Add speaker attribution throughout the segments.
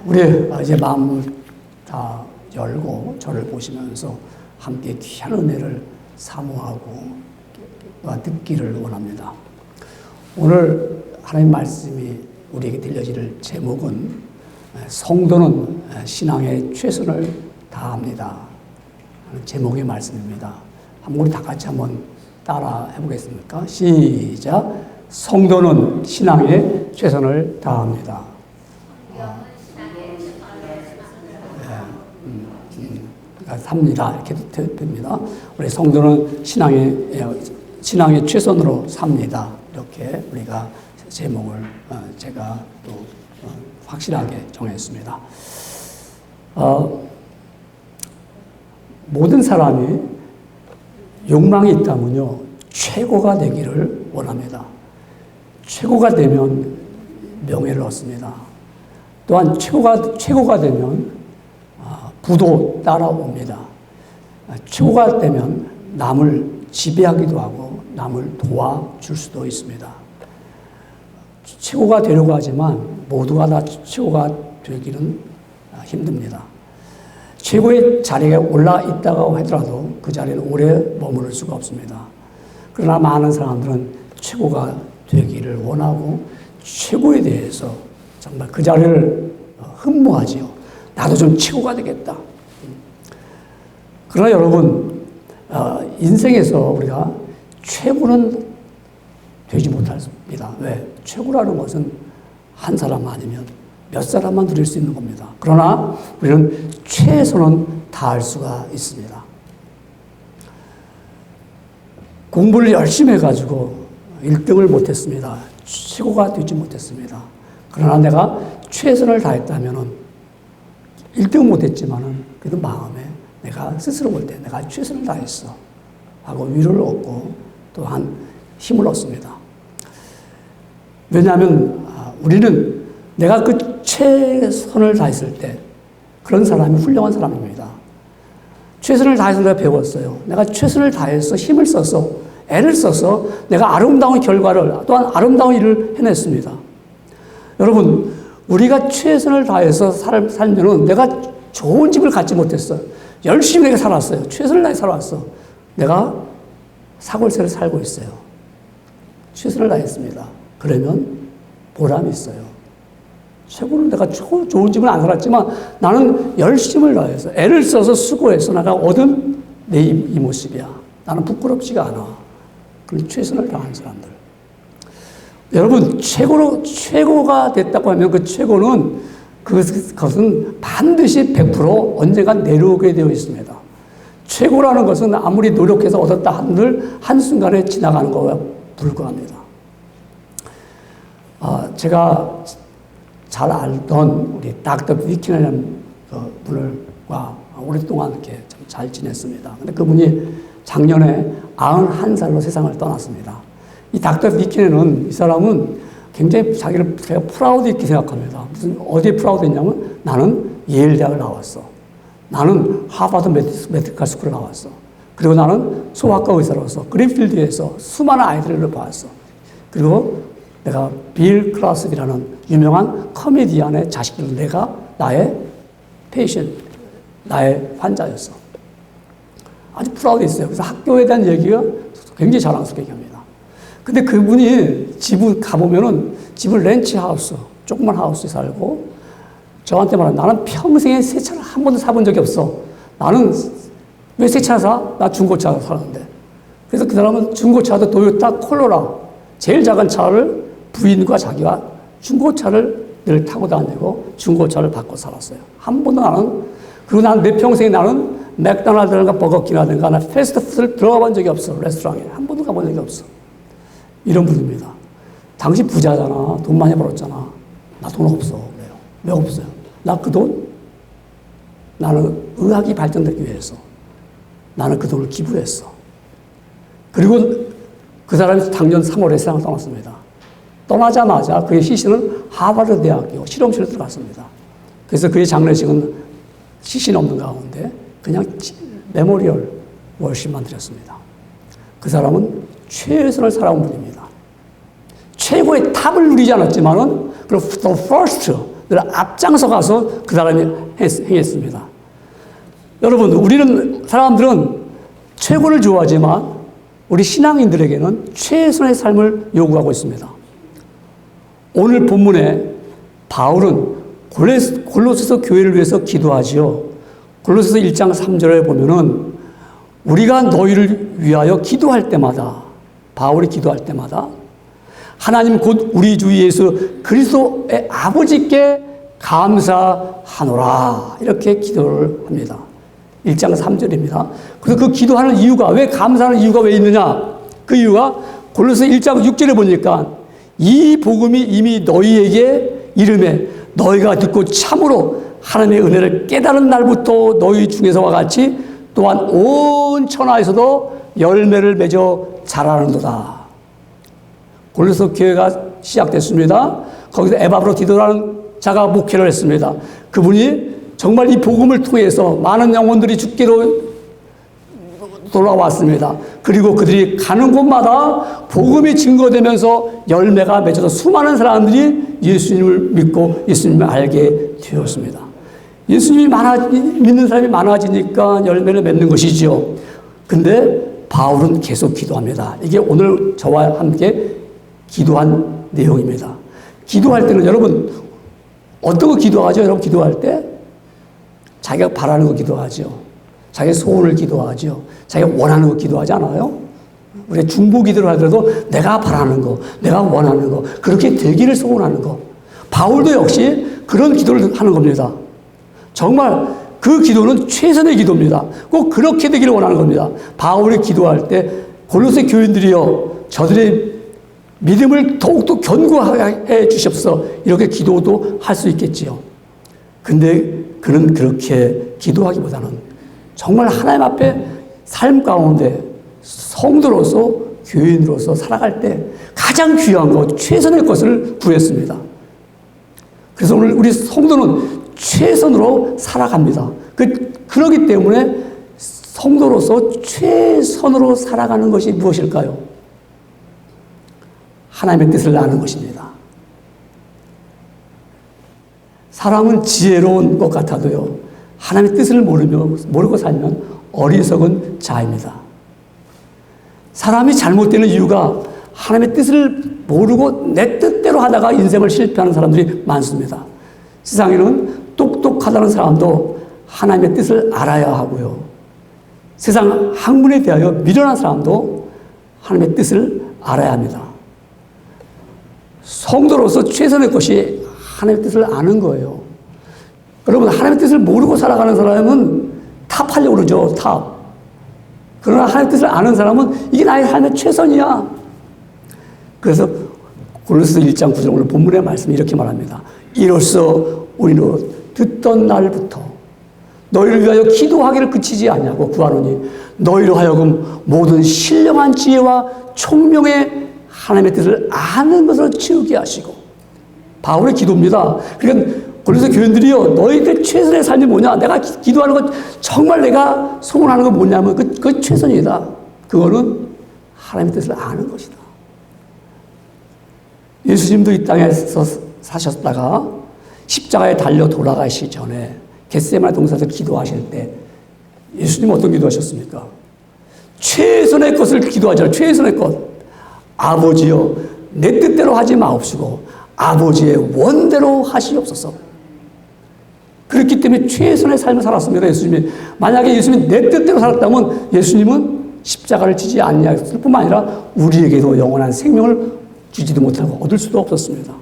Speaker 1: 우리 이제 마음을 다 열고 저를 보시면서 함께 귀한 은혜를 사모하고 듣기를 원합니다. 오늘 하나님 말씀이 우리에게 들려질 제목은 성도는 신앙에 최선을 다합니다. 제목의 말씀입니다. 우리 다 같이 한번 따라 해보겠습니까? 시작. 성도는 신앙에 최선을 다합니다. 삽니다. 이렇게 됩니다. 우리 성도는 신앙의 최선으로 삽니다. 이렇게 우리가 제목을 제가 또 확실하게 정했습니다. 모든 사람이 욕망이 있다면요, 최고가 되기를 원합니다. 최고가 되면 명예를 얻습니다. 또한 최고가 되면 부도 따라옵니다. 최고가 되면 남을 지배하기도 하고 남을 도와줄 수도 있습니다. 최고가 되려고 하지만 모두가 다 최고가 되기는 힘듭니다. 최고의 자리에 올라 있다고 하더라도 그 자리는 오래 머무를 수가 없습니다. 그러나 많은 사람들은 최고가 되기를 원하고 최고에 대해서 정말 그 자리를 흠모하지요. 나도 좀 최고가 되겠다. 그러나 여러분, 인생에서 우리가 최고는 되지 못합니다. 왜? 최고라는 것은 한 사람 아니면 몇 사람만 누릴 수 있는 겁니다. 그러나 우리는 최선은 다할 수가 있습니다. 공부를 열심히 해가지고 1등을 못했습니다. 최고가 되지 못했습니다. 그러나 내가 최선을 다했다면 1등 못했지만은 그래도 마음에 내가 스스로 볼 때 내가 최선을 다했어 하고 위로를 얻고 또한 힘을 얻습니다. 왜냐하면 우리는 내가 그 최선을 다했을 때 그런 사람이 훌륭한 사람입니다. 최선을 다해서 내가 배웠어요. 내가 최선을 다해서 힘을 써서 애를 써서 내가 아름다운 결과를 또한 아름다운 일을 해냈습니다. 여러분, 우리가 최선을 다해서 살면은 내가 좋은 집을 갖지 못했어요. 열심히 내가 살았어요. 최선을 다해 살아왔어. 내가 사골세를 살고 있어요. 최선을 다했습니다. 그러면 보람이 있어요. 최고는 내가 좋은 집은 안 살았지만 나는 열심을 다해서 애를 써서 수고해서 내가 얻은 내 이 모습이야. 나는 부끄럽지가 않아. 그런 최선을 다한 사람들. 여러분, 최고가 됐다고 하면 그 최고는 그것은 반드시 100% 언젠가 내려오게 되어 있습니다. 최고라는 것은 아무리 노력해서 얻었다 한들 한순간에 지나가는 것과 불과합니다. 제가 잘 알던 우리 닥터 비키라는 분과 오랫동안 이렇게 잘 지냈습니다. 근데 그분이 작년에 91살로 세상을 떠났습니다. 이 닥터 비키는 이 사람은 굉장히 자기를 제가 프라우드 있게 생각합니다. 무슨 어디에 프라우드 있냐면 나는 예일 대학을 나왔어. 나는 하버드 메디컬 스쿨을 나왔어. 그리고 나는 소아과 의사로서 그린필드에서 수많은 아이들을 봐왔어. 그리고 내가 빌 클라스비라는 유명한 코미디언의 자식들, 내가 나의 페이션, 나의 환자였어. 아주 프라우드 있어요. 그래서 학교에 대한 얘기가 굉장히 자랑스럽게 얘기합니다. 근데 그분이 집을 가보면은 집을 렌치하우스, 조그만 하우스에 살고 저한테 말하는 나는 평생에 새 차를 한 번도 사본 적이 없어. 나는 왜 새 차를 사? 나 중고차 사는데. 그래서 그 사람은 중고차도 도요타 콜로라, 제일 작은 차를 부인과 자기가 중고차를 늘 타고 다니고 중고차를 받고 살았어요. 한 번도 그리고 난 내 평생에 나는 맥도날드라든가 버거킹이라든가 나 패스트푸드를 들어가 본 적이 없어. 레스토랑에. 한 번도 가본 적이 없어. 이런 분입니다. 당신 부자잖아. 돈 많이 벌었잖아. 나 돈 없어. 왜요? 왜 없어요? 나 그 돈? 나는 의학이 발전되기 위해서 나는 그 돈을 기부했어. 그리고 그 사람이 작년 3월에 세상을 떠났습니다. 떠나자마자 그의 시신은 하버드 대학교 실험실에 들어갔습니다. 그래서 그의 장례식은 시신 없는 가운데 그냥 메모리얼 월십만 드렸습니다. 그 사람은 최선을 살아온 분입니다. 최고의 탑을 누리지 않았지만은, 그리고 the first, 늘 앞장서 가서 그 사람이 행했습니다. 여러분, 우리는 사람들은 최고를 좋아하지만 우리 신앙인들에게는 최선의 삶을 요구하고 있습니다. 오늘 본문에 바울은 골로새서 교회를 위해서 기도하지요. 골로새서 1장 3절에 보면은 우리가 너희를 위하여 기도할 때마다, 바울이 기도할 때마다 하나님 곧 우리 주 예수 그리스도의 아버지께 감사하노라, 이렇게 기도를 합니다. 1장 3절입니다. 그래서 그 기도하는 이유가, 왜 감사하는 이유가 왜 있느냐? 그 이유가 골로새 1장 6절에 보니까 이 복음이 이미 너희에게 이름에 너희가 듣고 참으로 하나님의 은혜를 깨달은 날부터 너희 중에서와 같이 또한 온 천하에서도 열매를 맺어 자라는도다. 골로새 교회가 시작됐습니다. 거기서 에바브로디도라는 자가 목회를 했습니다. 그분이 정말 이 복음을 통해서 많은 영혼들이 주께로 돌아왔습니다. 그리고 그들이 가는 곳마다 복음이 증거되면서 열매가 맺어서 수많은 사람들이 예수님을 믿고 예수님을 알게 되었습니다. 예수님이 믿는 사람이 많아지니까 열매를 맺는 것이죠. 근데 바울은 계속 기도합니다. 이게 오늘 저와 함께 기도한 내용입니다. 기도할 때는 여러분 어떤 거 기도하죠? 여러분 기도할 때 자기가 바라는 거 기도하죠. 자기 소원을 기도하죠. 자기가 원하는 거 기도하지 않아요? 우리 중보 기도를 하더라도 내가 바라는 거, 내가 원하는 거, 그렇게 되기를 소원하는 거. 바울도 역시 그런 기도를 하는 겁니다. 정말 그 기도는 최선의 기도입니다. 꼭 그렇게 되기를 원하는 겁니다. 바울이 기도할 때 골로새 교인들이여 저들의 믿음을 더욱더 견고하게 주십시오. 이렇게 기도도 할 수 있겠지요. 근데 그는 그렇게 기도하기보다는 정말 하나님 앞에 삶 가운데 성도로서 교인으로서 살아갈 때 가장 귀한 것, 최선의 것을 구했습니다. 그래서 오늘 우리 성도는 최선으로 살아갑니다. 그러기 때문에 성도로서 최선으로 살아가는 것이 무엇일까요? 하나님의 뜻을 아는 것입니다. 사람은 지혜로운 것 같아도요, 하나님의 뜻을 모르고 살면 어리석은 자입니다. 사람이 잘못되는 이유가 하나님의 뜻을 모르고 내 뜻대로 하다가 인생을 실패하는 사람들이 많습니다. 세상에는 똑똑하다는 사람도 하나님의 뜻을 알아야 하고요. 세상 학문에 대하여 미련한 사람도 하나님의 뜻을 알아야 합니다. 성도로서 최선의 것이 하나님의 뜻을 아는 거예요. 여러분, 하나님의 뜻을 모르고 살아가는 사람은 탑하려고 그러죠, 탑. 그러나 하나님의 뜻을 아는 사람은 이게 나의 삶의 최선이야. 그래서 골로새 1장 9절 오늘 본문의 말씀이 이렇게 말합니다. 이로써 우리는 듣던 날부터 너희를 위하여 기도하기를 그치지 않냐고 구하노니 너희로 하여금 모든 신령한 지혜와 총명의 하나님의 뜻을 아는 것으로 채우게 하시고. 바울의 기도입니다. 그러니까 골로새 교인들이요, 너희들 최선의 삶이 뭐냐? 내가 기도하는 것, 정말 내가 소원하는 건 뭐냐면 그 최선이다. 그거는 하나님의 뜻을 아는 것이다. 예수님도 이 땅에서 사셨다가 십자가에 달려 돌아가시기 전에 겟세마네 동산에서 기도하실 때 예수님은 어떤 기도하셨습니까? 최선의 것을 기도하잖아요. 최선의 것. 아버지여, 내 뜻대로 하지 마옵시고 아버지의 원대로 하시옵소서. 그렇기 때문에 최선의 삶을 살았습니다. 예수님이. 만약에 예수님이 내 뜻대로 살았다면 예수님은 십자가를 지지 않냐였을 뿐만 아니라 우리에게도 영원한 생명을 주지도 못하고 얻을 수도 없었습니다.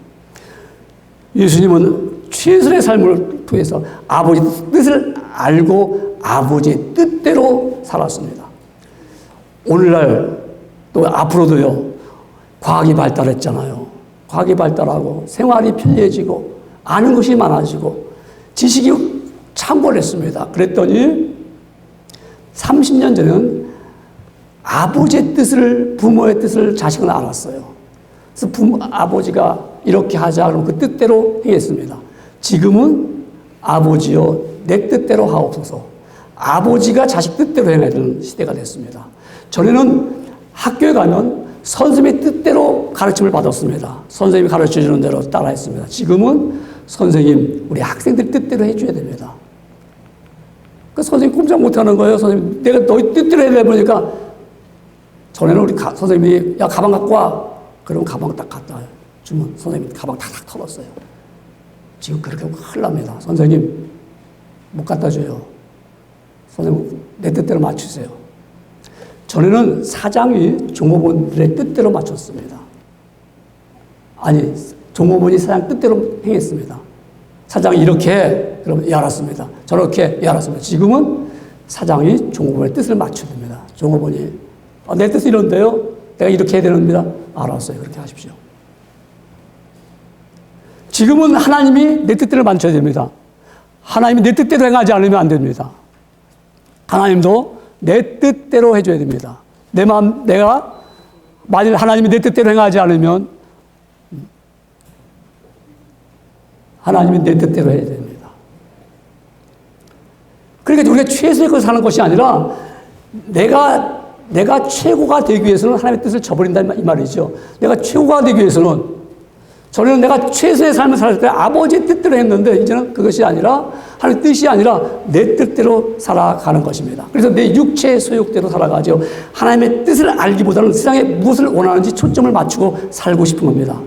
Speaker 1: 예수님은 최선의 삶을 통해서 아버지 뜻을 알고 아버지의 뜻대로 살았습니다. 오늘날 또 앞으로도요, 과학이 발달했잖아요. 과학이 발달하고 생활이 편리해지고 아는 것이 많아지고 지식이 창궐했습니다. 그랬더니 30년 전에는 아버지의 뜻을, 부모의 뜻을 자식은 알았어요. 그래서 아버지가 이렇게 하자 그러면 그 뜻대로 행했습니다. 지금은 아버지여 내 뜻대로 하옵소서. 아버지가 자식 뜻대로 행해야 되는 시대가 됐습니다. 전에는 학교에 가면 선생님의 뜻대로 가르침을 받았습니다. 선생님이 가르쳐주는 대로 따라했습니다. 지금은 선생님, 우리 학생들 뜻대로 해줘야 됩니다. 그 선생님 꼼짝 못하는 거예요. 선생님, 내가 너희 뜻대로 해야 보니까 전에는 우리 선생님이 야 가방 갖고 와. 그러면 가방 딱 갖다 주면 선생님이 가방 탁탁 털었어요. 지금 그렇게 큰일 납니다. 선생님 못 갖다 줘요. 선생님 내 뜻대로 맞추세요. 전에는 사장이 종업원들의 뜻대로 맞췄습니다. 아니 종업원이 사장 뜻대로 행했습니다. 사장이 이렇게 해. 그러면 예 알았습니다. 저렇게 예 알았습니다. 지금은 사장이 종업원의 뜻을 맞춰야 됩니다. 종업원이 내 뜻이 이런데요. 내가 이렇게 해야 되는데요. 알았어요. 그렇게 하십시오. 지금은 하나님이 내 뜻대로 맞춰야 됩니다. 하나님이 내 뜻대로 행하지 않으면 안 됩니다. 하나님도 내 뜻대로 해줘야 됩니다. 내 마음, 내가 만일 하나님이 내 뜻대로 행하지 않으면 하나님이 내 뜻대로 해야 됩니다. 그러니까 우리가 최소의 것을 사는 것이 아니라 내가 최고가 되기 위해서는 하나님의 뜻을 저버린다 이 말이죠. 내가 최고가 되기 위해서는 전에는 내가 최소의 삶을 살 때 아버지의 뜻대로 했는데 이제는 그것이 아니라 하나님의 뜻이 아니라 내 뜻대로 살아가는 것입니다. 그래서 내 육체의 소욕대로 살아가죠. 하나님의 뜻을 알기보다는 세상에 무엇을 원하는지 초점을 맞추고 살고 싶은 겁니다.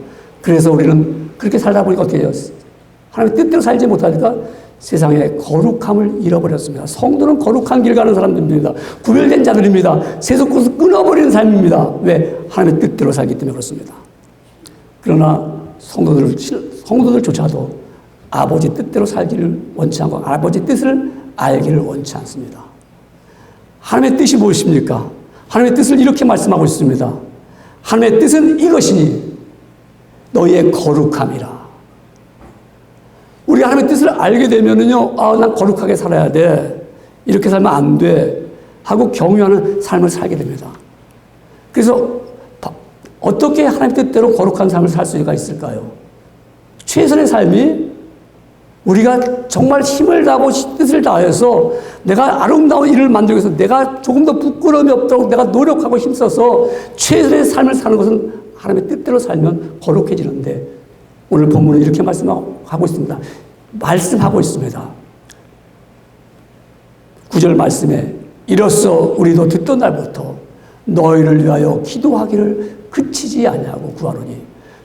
Speaker 1: 그래서 우리는 그렇게 살다 보니까 어떻게 해요? 하나님의 뜻대로 살지 못하니까 세상의 거룩함을 잃어버렸습니다. 성도는 거룩한 길 가는 사람들입니다. 구별된 자들입니다. 세속것을 끊어버리는 삶입니다. 왜? 하나님의 뜻대로 살기 때문에 그렇습니다. 그러나 성도들조차도 아버지 뜻대로 살기를 원치 않고 아버지 뜻을 알기를 원치 않습니다. 하나님의 뜻이 무엇입니까? 하나님의 뜻을 이렇게 말씀하고 있습니다. 하나님의 뜻은 이것이니 너희의 거룩함이라. 우리가 하나님의 뜻을 알게 되면은요, 난 거룩하게 살아야 돼. 이렇게 살면 안 돼. 하고 경유하는 삶을 살게 됩니다. 그래서 어떻게 하나님 뜻대로 거룩한 삶을 살 수가 있을까요? 최선의 삶이 우리가 정말 힘을 다하고 뜻을 다해서 내가 아름다운 일을 만들기 위해서 내가 조금 더 부끄러움이 없도록 내가 노력하고 힘써서 최선의 삶을 사는 것은 하나님의 뜻대로 살면 거룩해지는데 오늘 본문은 이렇게 말씀하고 있습니다. 말씀하고 있습니다. 9절 말씀에 이로써 우리도 듣던 날부터 너희를 위하여 기도하기를 그치지 아니하고 구하노니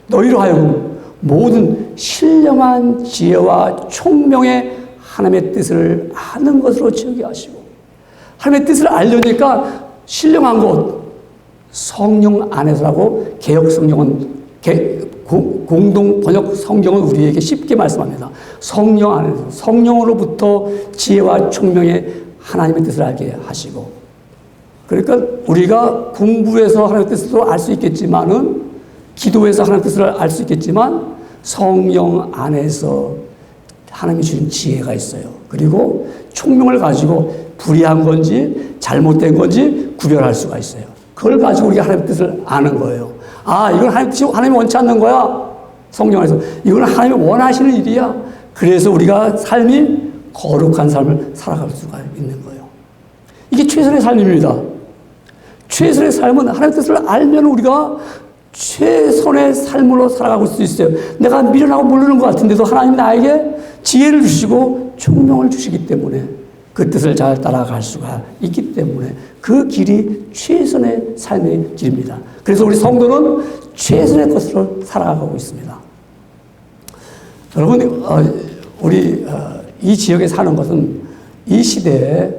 Speaker 1: 너희로 하여금 모든 신령한 지혜와 총명의 하나님의 뜻을 아는 것으로 채우게 하시고 하나님의 뜻을 알려니까 신령한 것 성령 안에서라고 개역 성경은 공동 번역 성경은 우리에게 쉽게 말씀합니다. 성령 안에서 성령으로부터 지혜와 총명의 하나님의 뜻을 알게 하시고 그러니까 우리가 공부해서 하나님의 뜻을 알 수 있겠지만은 기도해서 하나님의 뜻을 알 수 있겠지만 성령 안에서 하나님이 주신 지혜가 있어요. 그리고 총명을 가지고 불의한 건지 잘못된 건지 구별할 수가 있어요. 그걸 가지고 우리가 하나님의 뜻을 아는 거예요. 이건 하나님이 원치 않는 거야. 성령 안에서. 이건 하나님이 원하시는 일이야. 그래서 우리가 삶이 거룩한 삶을 살아갈 수가 있는 거예요. 이게 최선의 삶입니다. 최선의 삶은 하나님의 뜻을 알면 우리가 최선의 삶으로 살아가고 있을 수 있어요. 내가 미련하고 모르는 것 같은데도 하나님이 나에게 지혜를 주시고 총명을 주시기 때문에 그 뜻을 잘 따라갈 수가 있기 때문에 그 길이 최선의 삶의 길입니다. 그래서 우리 성도는 최선의 것으로 살아가고 있습니다. 여러분, 우리 이 지역에 사는 것은 이 시대에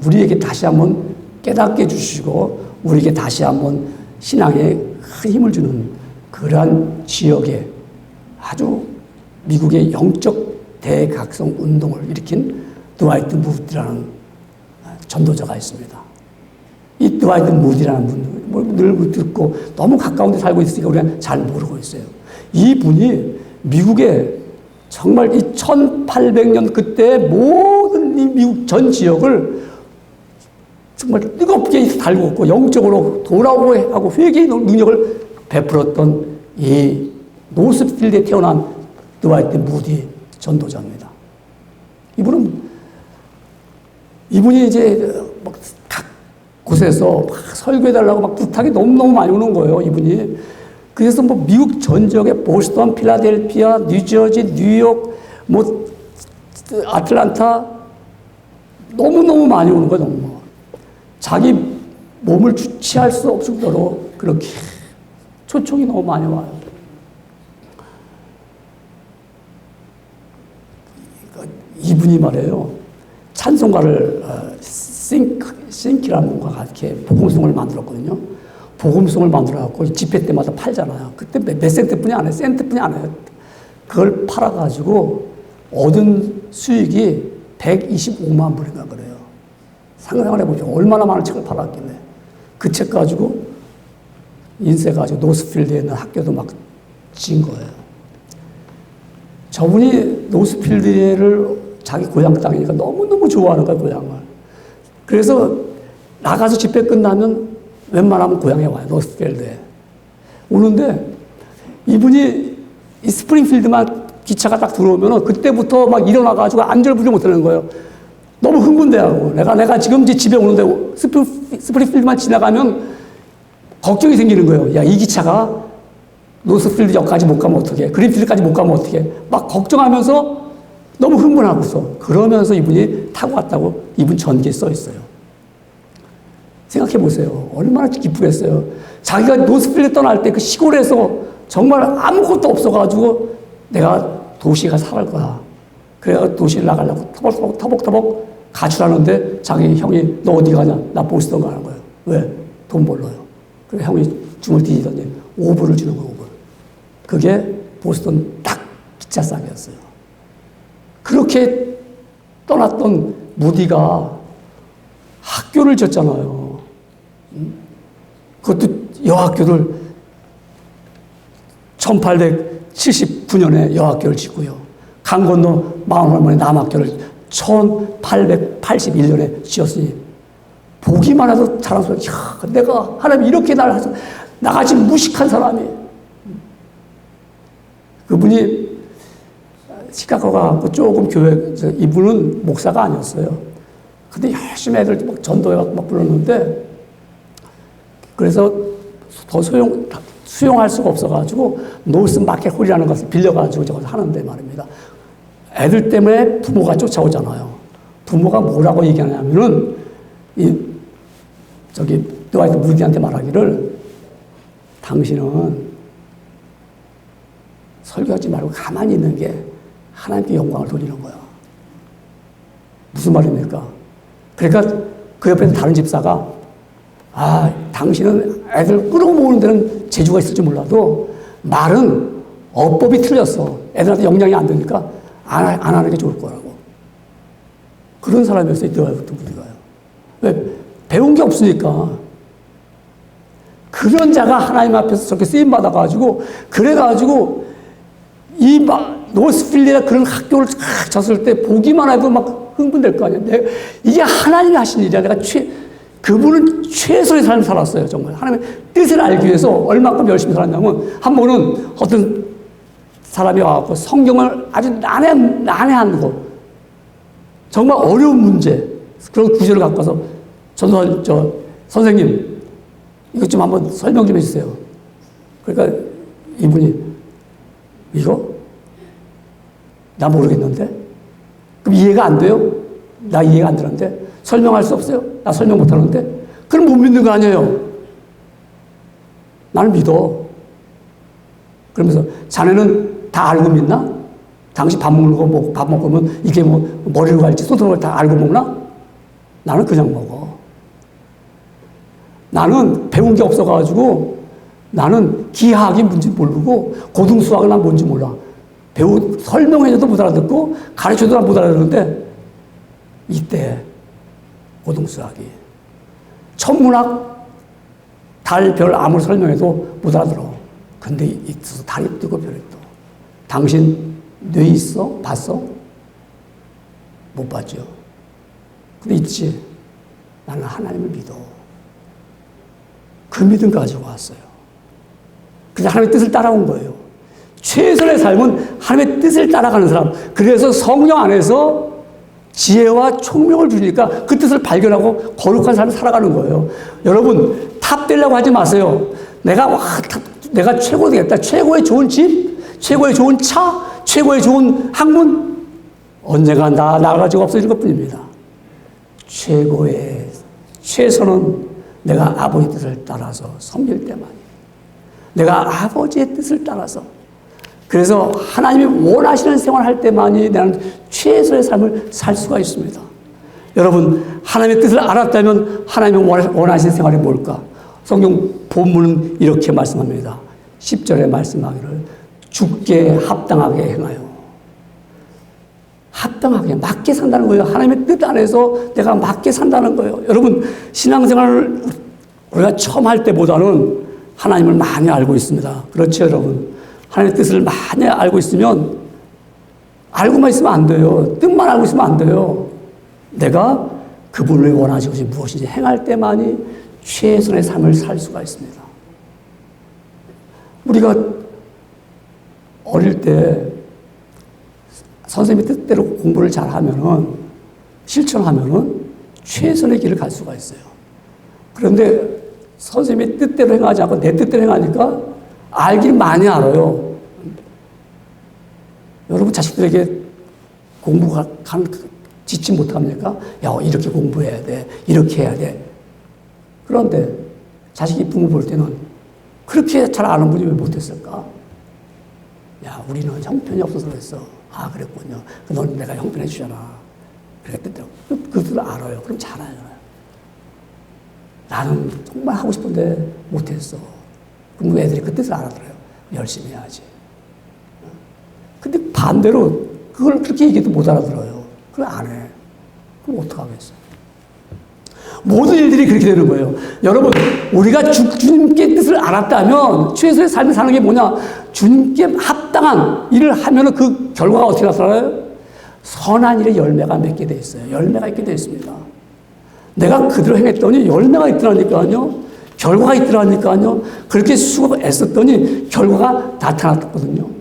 Speaker 1: 우리에게 다시 한번 깨닫게 해주시고 우리에게 다시 한번 신앙에 큰 힘을 주는 그러한 지역에 아주 미국의 영적 대각성 운동을 일으킨 드와이트 무디라는 전도자가 있습니다. 이 드와이트 무디라는 분을 늘 듣고 너무 가까운 데 살고 있으니까 우리가 잘 모르고 있어요. 이분이 미국의 정말 이 1800년 그때 모든 이 미국 전 지역을 정말 뜨겁게 달궜고 영적으로 돌아오고 하고 회개의 능력을 베풀었던 이 노스필드에 태어난 드와이트 무디 전도자입니다. 이분이 이제 막 각 곳에서 막 설교해달라고 막 부탁이 너무너무 많이 오는 거예요, 이분이. 그래서 뭐 미국 전 지역에 보스턴, 필라델피아, 뉴저지, 뉴욕, 뭐 아틀란타 너무너무 많이 오는 거예요. 너무. 자기 몸을 주체할 수 없을 정도로 그렇게 초청이 너무 많이 와요. 이분이 말해요. 찬송가를 싱키라는 분과 같이 복음송을 만들었거든요. 복음송을 만들어갖고 집회 때마다 팔잖아요. 그때 몇 센트뿐이 안 해요. 센트뿐이 안 해요. 그걸 팔아가지고 얻은 수익이 125만 불인가 그래요. 상상을 해보죠. 얼마나 많은 책을 팔았겠네. 그 책 가지고 인쇄 가지고 노스필드에 있는 학교도 막 지은 거예요. 저분이 노스필드를 자기 고향 땅이니까 너무너무 좋아하는 거예요, 고향을. 그래서 나가서 집회 끝나면 웬만하면 고향에 와요, 노스필드에. 오는데 이분이 이 스프링필드만 기차가 딱 들어오면 그때부터 막 일어나가지고 안절부절 못하는 거예요. 너무 흥분돼하고 내가 지금 집에 오는데 스프링필드만 지나가면 걱정이 생기는 거예요. 야, 이 기차가 노스필드 역까지 못 가면 어떡해. 그린필드까지 못 가면 어떡해. 막 걱정하면서 너무 흥분하고서 그러면서 이분이 타고 갔다고 이분 전기에 써 있어요. 생각해 보세요. 얼마나 기쁘겠어요. 자기가 노스필드 떠날 때 그 시골에서 정말 아무것도 없어가지고 내가 도시에 가서 살 거야. 그래서 도시를 나가려고 터벅터벅 가출하는데 자기 형이 너 어디 가냐? 나 보스턴 가는 거예요. 왜? 돈 벌러요. 그래서 형이 줌을 뒤지더니 5불을 주는 거예요. 5불. 그게 보스턴 딱 기차 싸기였어요. 그렇게 떠났던 무디가 학교를 졌잖아요. 그것도 여학교를 1879년에 여학교를 짓고요. 강 건너 마흔할머니 남학교를 1881년에 지었으니 보기만 해도 자랑스러워. 야, 내가 하나님이 이렇게 날 해서 나같이 무식한 사람이. 그분이 시카고 가고 조금 교회, 이분은 목사가 아니었어요. 근데 열심히 애들 막 전도회 막 불렀는데 그래서 더 수용할 수가 없어가지고 노스 마켓 홀이라는 것을 빌려가지고 저걸 하는데 말입니다. 애들 때문에 부모가 쫓아오잖아요. 부모가 뭐라고 얘기하냐면은 드와이트 무디한테 말하기를 당신은 설교하지 말고 가만히 있는 게 하나님께 영광을 돌리는 거야. 무슨 말입니까? 그러니까 그 옆에 다른 집사가 당신은 애들 끌어모으는 데는 재주가 있을지 몰라도 말은 어법이 틀렸어. 애들한테 영향이 안 되니까 안 하는 게 좋을 거라고. 그런 사람이었어요. 드와이트 무디가요. 왜? 배운 게 없으니까. 그런 자가 하나님 앞에서 저렇게 쓰임받아가지고 그래가지고 노스필드에 그런 학교를 졌을 때 보기만 해도 막 흥분될 거 아니야. 이게 하나님이 하신 일이야. 그분은 최선의 삶을 살았어요. 정말. 하나님의 뜻을 알기 위해서 얼마큼 열심히 살았냐면 한 번은 어떤 사람이 와갖고 성경을 아주 난해한 거 정말 어려운 문제 그런 구절을 갖고 와서 선생님 이것 좀 한번 설명 좀 해주세요. 그러니까 이분이 이거? 나 모르겠는데? 그럼 이해가 안 돼요? 나 이해가 안 되는데? 설명할 수 없어요? 나 설명 못 하는데? 그럼 못 믿는 거 아니에요? 나는 믿어. 그러면서 자네는 다 알고 믿나? 당신 밥 먹는 거, 밥 먹으면 이게 머리로 갈지 손으로 갈지 다 알고 먹나? 나는 그냥 먹어. 나는 배운 게 없어가지고 나는 기하학이 뭔지 모르고 고등수학은 난 뭔지 몰라. 설명해줘도 못 알아듣고 가르쳐도 못 알아듣는데 이때 고등수학이 천문학 달, 별 아무리 설명해도 못 알아들어. 근데 있어서 달이 뜨고 별이 떠. 당신 뇌 있어? 봤어? 못 봤죠. 근데 있지. 나는 하나님을 믿어. 그 믿음 가지고 왔어요. 그냥 하나님의 뜻을 따라온 거예요. 최선의 삶은 하나님의 뜻을 따라가는 사람. 그래서 성령 안에서 지혜와 총명을 주니까 그 뜻을 발견하고 거룩한 삶을 살아가는 거예요. 여러분, 탑 되려고 하지 마세요. 내가 내가 최고 되겠다. 최고의 좋은 집, 최고의 좋은 차, 최고의 좋은 학문, 언젠가 나가지고 없어질 것 뿐입니다. 최고의 최선은 내가 아버지 뜻을 따라서 섬길 때만이. 내가 아버지의 뜻을 따라서. 그래서 하나님이 원하시는 생활을 할 때만이 나는 최선의 삶을 살 수가 있습니다. 여러분, 하나님의 뜻을 알았다면 하나님이 원하시는 생활이 뭘까? 성경 본문은 이렇게 말씀합니다. 10절에 말씀하기를 주께 합당하게 행하여. 합당하게, 맞게 산다는 거예요. 하나님의 뜻 안에서 내가 맞게 산다는 거예요. 여러분, 신앙생활을 우리가 처음 할 때보다는 하나님을 많이 알고 있습니다. 그렇죠, 여러분? 하나님의 뜻을 많이 알고 있으면 알고만 있으면 안 돼요. 뜻만 알고 있으면 안 돼요. 내가 그분을 원하시는 것이 무엇인지 행할 때만이 최선의 삶을 살 수가 있습니다. 우리가 어릴 때 선생님의 뜻대로 공부를 잘하면은, 실천하면은 최선의 길을 갈 수가 있어요. 그런데 선생님의 뜻대로 행하지 않고 내 뜻대로 행하니까 알길 많이 알아요. 여러분 자식들에게 공부가 짓지 못합니까? 야, 이렇게 공부해야 돼. 이렇게 해야 돼. 그런데 자식이 부모 볼 때는 그렇게 잘 아는 분이 왜 못했을까? 야, 우리는 형편이 없어서 그랬어. 아, 그랬군요. 너는 내가 형편해 주잖아. 그랬대요. 그것을 알아요. 그럼 잘하잖아요. 나는 정말 하고 싶은데 못했어. 그럼 애들이 그 뜻을 알아들어요. 열심히 해야지. 근데 반대로 그걸 그렇게 얘기해도 못 알아들어요. 그걸 안 해. 그럼 어떡하겠어요? 모든 일들이 그렇게 되는 거예요. 여러분, 우리가 주님께 뜻을 알았다면 최소의 삶을 사는 게 뭐냐? 주님께 합당한 일을 하면 그 결과가 어떻게 나타나요? 선한 일의 열매가 맺게 돼 있어요. 열매가 있게 돼 있습니다. 내가 그대로 행했더니 열매가 있더라니까요. 결과가 있더라니까요. 그렇게 수고했었더니 결과가 나타났거든요.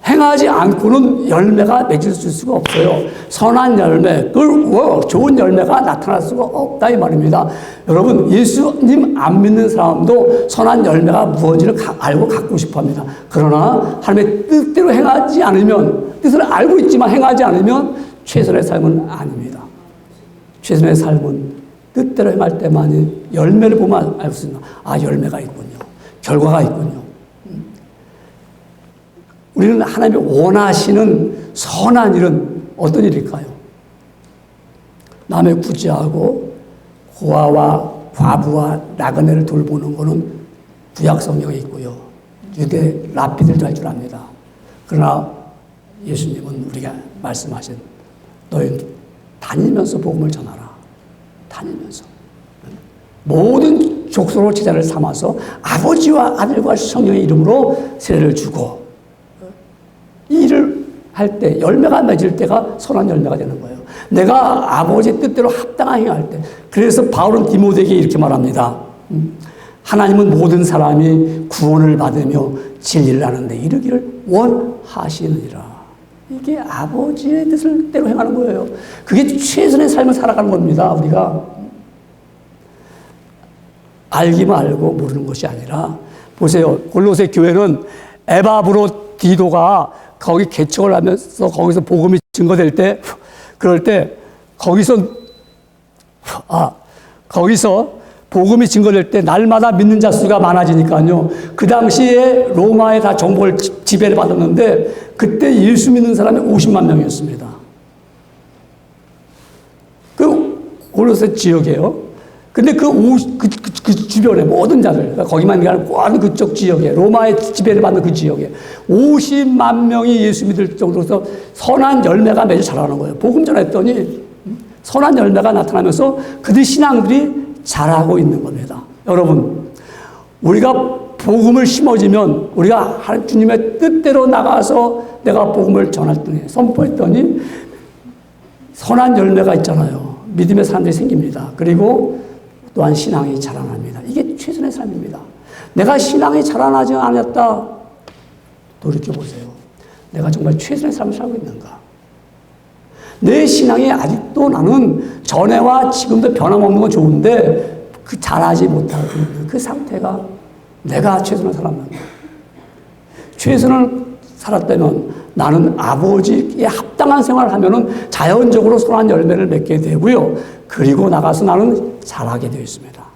Speaker 1: 행하지 않고는 열매가 맺을 수가 없어요. 선한 열매, 좋은 열매가 나타날 수가 없다 이 말입니다. 여러분, 예수님 안 믿는 사람도 선한 열매가 무엇인지를 알고 갖고 싶어합니다. 그러나 하나님의 뜻대로 행하지 않으면, 뜻을 알고 있지만 행하지 않으면 최선의 삶은 아닙니다. 최선의 삶은 뜻대로 행할 때만이 열매를 보면 알 수 있는, 아, 열매가 있군요. 결과가 있군요. 우리는 하나님이 원하시는 선한 일은 어떤 일일까요? 남의 구제하고 고아와 과부와 나그네를 돌보는 것은 구약 성경에 있고요. 유대 랍비들도 할 줄 압니다. 그러나 예수님은 우리가 말씀하신 너희 다니면서 복음을 전하라. 다니면서. 모든 족속으로 제자를 삼아서 아버지와 아들과 성령의 이름으로 세례를 주고 이 일을 할 때 열매가 맺을 때가 선한 열매가 되는 거예요. 내가 아버지의 뜻대로 합당하게 할 때. 그래서 바울은 디모데에게 이렇게 말합니다. 하나님은 모든 사람이 구원을 받으며 진리를 아는데 이르기를 원하시느니라. 이게 아버지의 뜻대로 행하는 거예요. 그게 최선의 삶을 살아가는 겁니다. 우리가 알기만 알고 모르는 것이 아니라, 보세요. 골로새 교회는 에바브로디도가 거기 개척을 하면서 거기서 복음이 증거될 때, 그럴 때 거기서 복음이 증거될 때 날마다 믿는 자 수가 많아지니까요. 그 당시에 로마에 다 정복을 지배를 받았는데 그때 예수 믿는 사람이 50만 명이었습니다. 그 골로새 지역이에요. 근데 그 주변에 모든 자들, 그러니까 거기만 아니라 그쪽 지역에, 로마의 지배를 받는 그 지역에 50만 명이 예수 믿을 정도로서 선한 열매가 매주 자라는 거예요. 복음 전했더니 선한 열매가 나타나면서 그들 신앙들이 자라고 있는 겁니다. 여러분, 우리가 복음을 심어지면 우리가 주님의 뜻대로 나가서 내가 복음을 전했더니, 선포했더니 선한 열매가 있잖아요. 믿음의 사람들이 생깁니다. 그리고 또한 신앙이 자라납니다. 이게 최선의 삶입니다. 내가 신앙이 자라나지 않았다. 돌이켜보세요. 내가 정말 최선의 삶을 살고 있는가? 내 신앙이 아직도 나는 전에와 지금도 변함없는 건 좋은데 그 자라지 못하고 있는 그 상태가 내가 최선을 살았는가? 최선을 살았다면 나는 아버지에 합당한 생활을 하면은 자연적으로 선한 열매를 맺게 되고요. 그리고 나가서 나는 잘하게 되어 있습니다.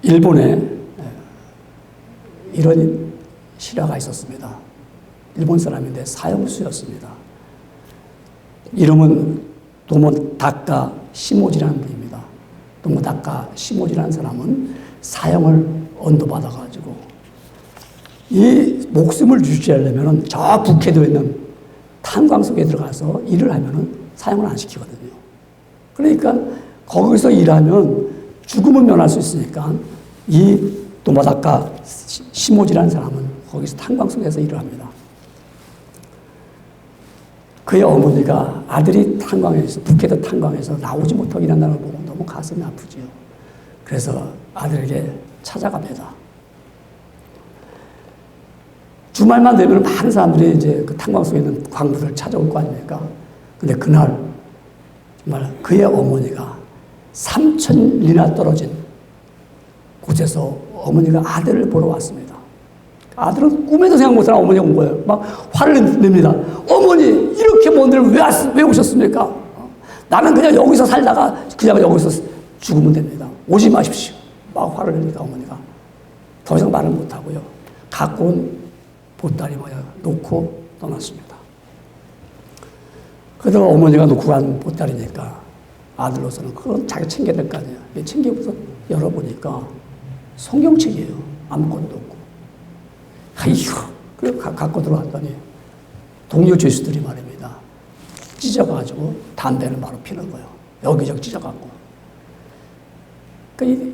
Speaker 1: 일본에 이런 실화가 있었습니다. 일본 사람인데 사형수였습니다. 이름은 도모다카 시모지라는 분입니다. 도모다카 시모지라는 사람은 사형을 언도받아가지고 이 목숨을 유지하려면 저 북해도에 있는 탄광 속에 들어가서 일을 하면 사형을 안 시키거든요. 그러니까 거기서 일하면 죽음은 면할 수 있으니까 이 도모다카 시모지라는 사람은 거기서 탄광 속에서 일을 합니다. 그의 어머니가 아들이 탄광에서, 북해도 탄광에서 나오지 못하고 일한다는 걸 보고 너무 가슴이 아프지요. 그래서 아들에게 찾아갑니다. 주말만 되면 많은 사람들이 이제 그 탄광 속에 있는 광부들을 찾아올 거 아닙니까? 근데 그날 정말 그의 어머니가 3,000리나 떨어진 곳에서 어머니가 아들을 보러 왔습니다. 아들은 꿈에도 생각 못하는 어머니가 온 거예요. 막 화를 냅니다. 어머니, 이렇게 먼 데를 왜 오셨습니까? 나는 그냥 여기서 살다가 그냥 여기서 죽으면 됩니다. 오지 마십시오. 막 화를 냅니다, 어머니가. 더 이상 말을 못하고요. 갖고 온 보따리 놓고 떠났습니다. 그래도 어머니가 놓고 간 보따리니까 아들로서는 그건 자기 챙겨야 될 거 아니에요. 챙기고서 열어보니까 성경책이에요. 아무것도 없고. 아이고, 그래 갖고 들어왔더니 동료 죄수들이 말입니다. 찢어가지고 담배를 바로 피는 거예요. 여기저기 찢어갖고. 그러니까 이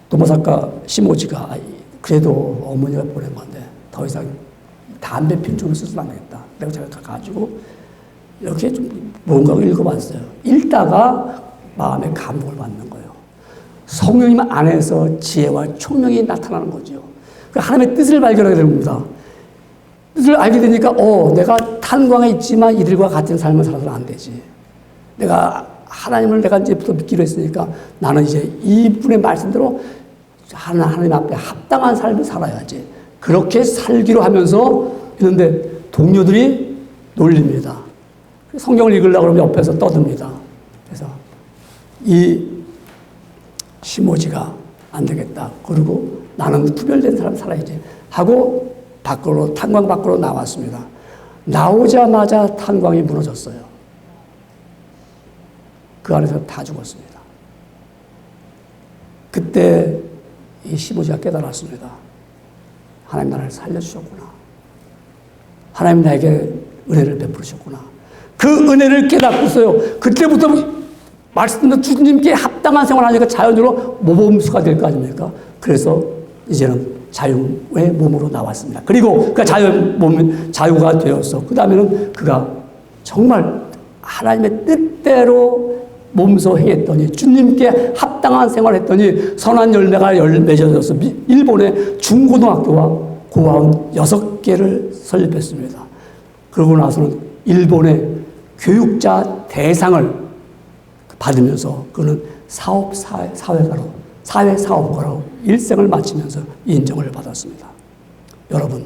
Speaker 1: 도모사카 시모지가 그래도 어머니가 보낸 건데 더 이상 담배 필종을 쓰지는 않겠다. 내가 제가 가가지고 이렇게 좀 뭔가를 읽어봤어요. 읽다가 마음에 감동을 받는 거예요. 성령님 안에서 지혜와 총명이 나타나는 거죠. 하나님의 뜻을 발견하게 됩니다. 뜻을 알게 되니까 내가 탄광에 있지만 이들과 같은 삶을 살아서는 안 되지. 내가 하나님을 내가 이제부터 믿기로 했으니까 나는 이제 이분의 말씀대로 하나님 앞에 합당한 삶을 살아야지. 그렇게 살기로 하면서 있는데 동료들이 놀립니다. 성경을 읽으려고 그러면 옆에서 떠듭니다. 그래서 이 시모지가 안 되겠다. 그리고 나는 구별된 사람 살아야지 하고 밖으로 탄광 밖으로 나왔습니다. 나오자마자 탄광이 무너졌어요. 그 안에서 다 죽었습니다. 그때 이 시모지가 깨달았습니다. 하나님 나를 살려주셨구나. 하나님 나에게 은혜를 베푸셨구나. 그 은혜를 깨닫고서요. 그때부터 말씀드린 주님께 합당한 생활하니까 자연적으로 모범수가 될 거 아닙니까? 그래서 이제는 자유의 몸으로 나왔습니다. 그리고 그 자유가 되어서 그 다음에는 그가 정말 하나님의 뜻대로 몸소 행했더니 주님께 합당한 생활을 했더니 선한 열매가 맺어져서 일본의 중고등학교와 고아원 6개를 설립했습니다. 그러고 나서는 일본의 교육자 대상을 받으면서 그는 사회사업가로 일생을 마치면서 인정을 받았습니다. 여러분,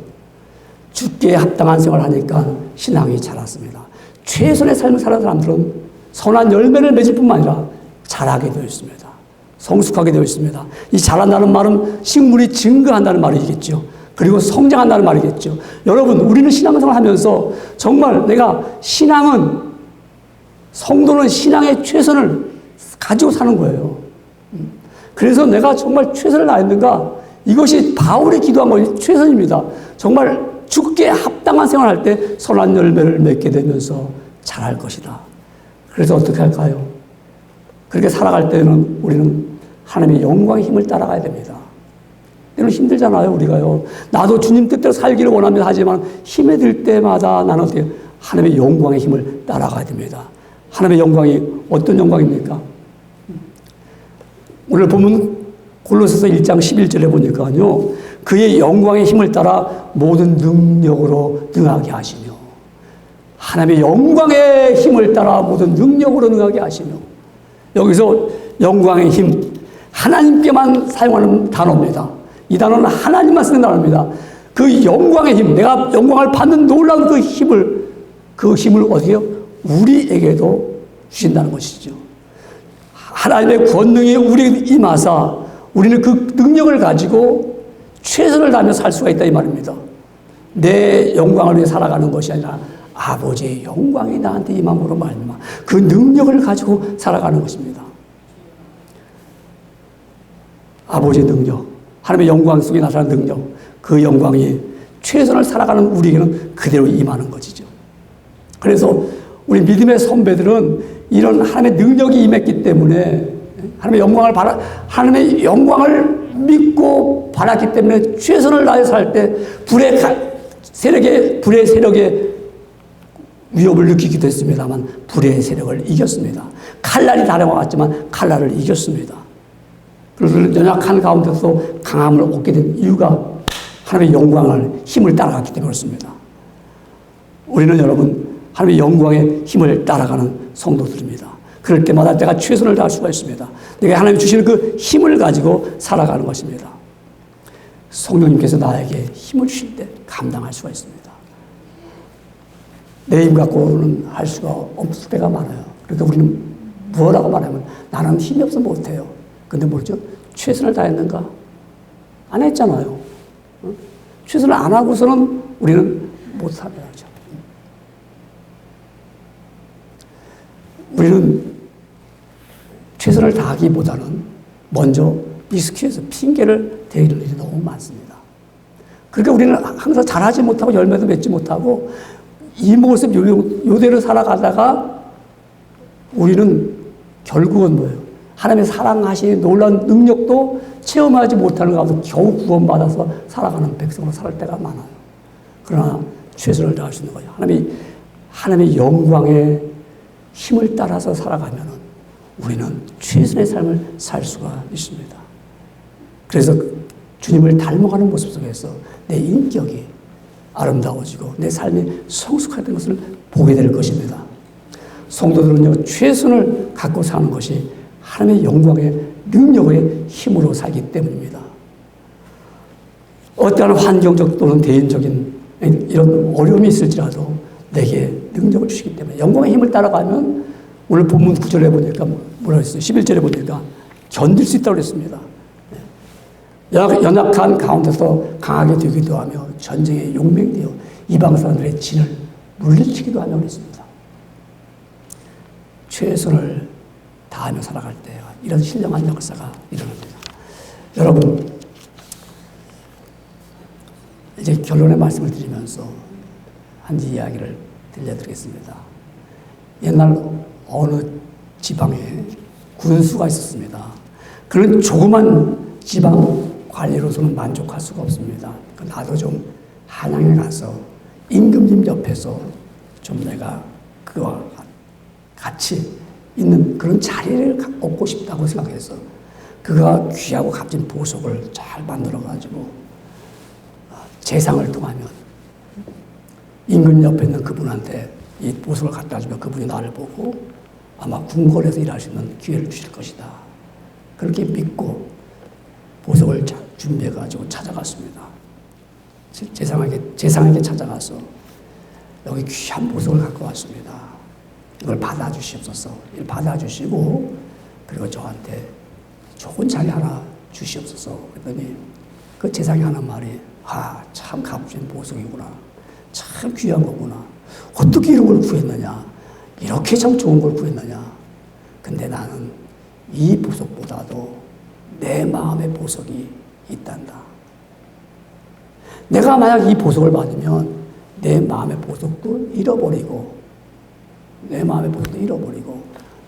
Speaker 1: 주께 합당한 생활을 하니까 신앙이 자랐습니다. 최선의 삶을 사는 사람들은 선한 열매를 맺을 뿐만 아니라 자라게 되어 있습니다. 성숙하게 되어 있습니다. 이 자란다는 말은 식물이 증거한다는 말이겠죠. 그리고 성장한다는 말이겠죠. 여러분, 우리는 신앙생활을 하면서 정말 내가 성도는 신앙의 최선을 가지고 사는 거예요. 그래서 내가 정말 최선을 다했는가? 이것이 바울이 기도한 것이 최선입니다. 정말 주께 합당한 생활을 할 때 선한 열매를 맺게 되면서 잘할 것이다. 그래서 어떻게 할까요? 그렇게 살아갈 때는 우리는 하나님의 영광의 힘을 따라가야 됩니다. 때는 힘들잖아요, 우리가요. 나도 주님 뜻대로 살기를 원합니다. 하지만 힘이 들 때마다 나는 어떻게 하나님의 영광의 힘을 따라가야 됩니다. 하나님의 영광이 어떤 영광입니까? 오늘 보면 골로새서 1장 11절에 보니까요. 그의 영광의 힘을 따라 모든 능력으로 능하게 하시며 하나님의 영광의 힘을 따라 모든 능력으로 능하게 하시며 여기서 영광의 힘, 하나님께만 사용하는 단어입니다. 이 단어는 하나님만 쓰는 단어입니다. 그 영광의 힘, 내가 영광을 받는 놀라운 그 힘을 어디요? 우리에게도 주신다는 것이죠. 하나님의 권능이 우리에게 임하사 우리는 그 능력을 가지고 최선을 다하며 살 수가 있다 이 말입니다. 내 영광을 위해 살아가는 것이 아니라 아버지의 영광이 나한테 임함으로 말미암아 그 능력을 가지고 살아가는 것입니다. 아버지의 능력, 하나님의 영광 속에 나타나는 능력, 그 영광이 최선을 살아가는 우리에게는 그대로 임하는 것이죠. 그래서 우리 믿음의 선배들은 이런 하나님의 능력이 임했기 때문에 하나님의 영광을 믿고 바랐기 때문에 최선을 다해 살 때 불의 세력의 위협을 느끼기도 했습니다만 불의 세력을 이겼습니다. 칼날이 달아왔지만 칼날을 이겼습니다. 그래서 연약한 가운데서 강함을 얻게 된 이유가 하나님의 영광을 힘을 따라갔기 때문에 그렇습니다. 우리는 여러분 하나님의 영광의 힘을 따라가는 성도들입니다. 그럴 때마다 내가 최선을 다할 수가 있습니다. 내가 하나님이 주시는 그 힘을 가지고 살아가는 것입니다. 성령님께서 나에게 힘을 주실 때 감당할 수가 있습니다. 내 힘 갖고는 할 수가 없을 때가 많아요. 그러니까 우리는 뭐라고 말하면 나는 힘이 없어 못해요. 근데 뭐죠? 최선을 다했는가? 안 했잖아요. 최선을 안 하고서는 우리는 못 살아야죠. 우리는 최선을 다하기보다는 먼저 익스큐에서 핑계를 대기는 일이 너무 많습니다. 그러니까 우리는 항상 잘하지 못하고 열매도 맺지 못하고 이 모습 요대로 살아가다가 우리는 결국은 뭐예요? 하나님의 사랑하시는 놀라운 능력도 체험하지 못하는 가운데 겨우 구원받아서 살아가는 백성으로 살 때가 많아요. 그러나 최선을 다할 수 있는 거예요. 하나님의 영광의 힘을 따라서 살아가면 우리는 최선의 삶을 살 수가 있습니다. 그래서 주님을 닮아가는 모습 속에서 내 인격이 아름다워지고 내 삶이 성숙화된 것을 보게 될 것입니다. 성도들은요, 최선을 갖고 사는 것이 하나님의 영광의 능력의 힘으로 살기 때문입니다. 어떠한 환경적 또는 대인적인 이런 어려움이 있을지라도 내게 능력을 주시기 때문에 영광의 힘을 따라가면 오늘 본문 9절에 보니까 뭐라고 했어요? 11절에 보니까 견딜 수 있다고 그랬습니다. 연약한 가운데서 강하게 되기도 하며 전쟁에 용맹되어 이방 사람들의 진을 물리치기도 하며 그랬습니다. 최선을 다하며 살아갈 때 이런 신령한 역사가 일어납니다. 여러분, 이제 결론의 말씀을 드리면서 한 이야기를 들려드리겠습니다. 옛날 어느 지방에 군수가 있었습니다. 그런 조그만 지방 관리로서는 만족할 수가 없습니다. 나도 좀 한양에 가서 임금님 옆에서 좀 내가 그와 같이 있는 그런 자리를 얻고 싶다고 생각해서 그가 귀하고 값진 보석을 잘 만들어가지고 제상을 통하면 임금 옆에 있는 그분한테 이 보석을 갖다 주면 그분이 나를 보고 아마 궁궐에서 일할 수 있는 기회를 주실 것이다. 그렇게 믿고 보석을 준비해가지고 찾아갔습니다. 제상에게 찾아가서 여기 귀한 보석을 갖고 왔습니다. 이걸 받아주시옵소서. 이걸 받아주시고 그리고 저한테 좋은 자리 하나 주시옵소서. 그랬더니 그 제상이 하는 말이 참 값진 보석이구나. 참 귀한 거구나. 어떻게 이런 걸 구했느냐. 이렇게 참 좋은 걸 구했느냐. 근데 나는 이 보석보다도 내 마음의 보석이 있단다. 내가 만약 이 보석을 받으면 내 마음의 보석도 잃어버리고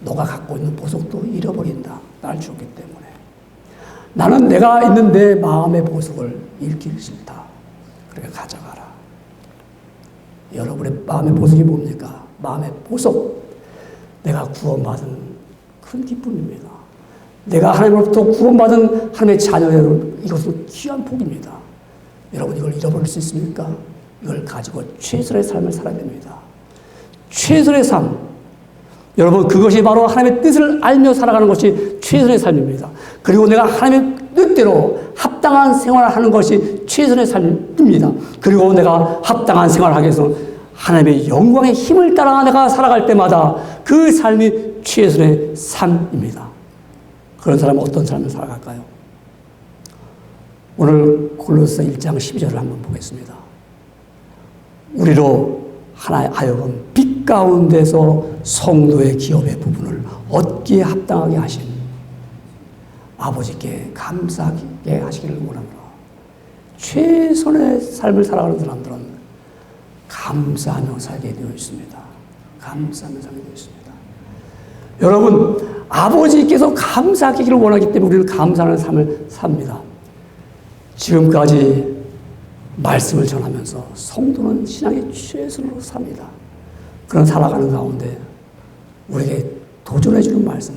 Speaker 1: 너가 갖고 있는 보석도 잃어버린다. 날 주었기 때문에. 나는 내가 있는 내 마음의 보석을 잃기 싫다. 그러니까 가져가라. 여러분의 마음의 보석이 뭡니까? 마음의 보석. 내가 구원받은 큰 기쁨입니다. 내가 하나님으로부터 구원받은 하나님의 자녀여러분, 이것은 귀한 복입니다. 여러분 이걸 잃어버릴 수 있습니까? 이걸 가지고 최선의 삶을 살아야 됩니다. 최선의 삶. 여러분, 그것이 바로 하나님의 뜻을 알며 살아가는 것이 최선의 삶입니다. 그리고 내가 하나님의 뜻대로 합당한 생활을 하는 것이 최선의 삶입니다. 그리고 내가 합당한 생활을 하기 위해서 하나님의 영광의 힘을 따라 내가 살아갈 때마다 그 삶이 최선의 삶입니다. 그런 사람은 어떤 삶을 살아갈까요? 오늘 골로새 1장 12절을 한번 보겠습니다. 우리로 하여금 빛 가운데서 성도의 기업의 부분을 얻기에 합당하게 하신 아버지께 감사하게 하시기를 원합니다. 최선의 삶을 살아가는 사람들은 감사하며 살게 되어 있습니다. 감사하며 살게 되어 있습니다. 여러분, 아버지께서 감사하기를 원하기 때문에 우리는 감사하는 삶을 삽니다. 지금까지 말씀을 전하면서 성도는 신앙의 최선으로 삽니다. 그런 살아가는 가운데 우리에게 도전해 주는 말씀,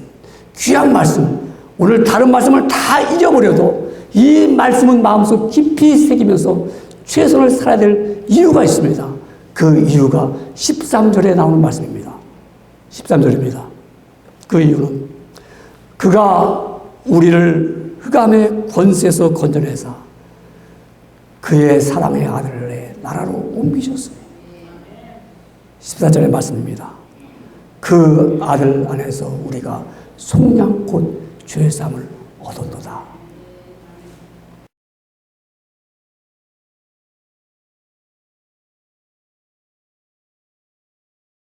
Speaker 1: 귀한 말씀, 오늘 다른 말씀을 다 잊어버려도 이 말씀은 마음속 깊이 새기면서 최선을 살아야 될 이유가 있습니다. 그 이유가 13절에 나오는 말씀입니다. 13절입니다. 그 이유는 그가 우리를 흑암의 권세에서 건져내사 그의 사랑의 아들의 나라로 옮기셨어요. 14절의 말씀입니다. 그 아들 안에서 우리가 속량 곧 죄사함을 얻었도다.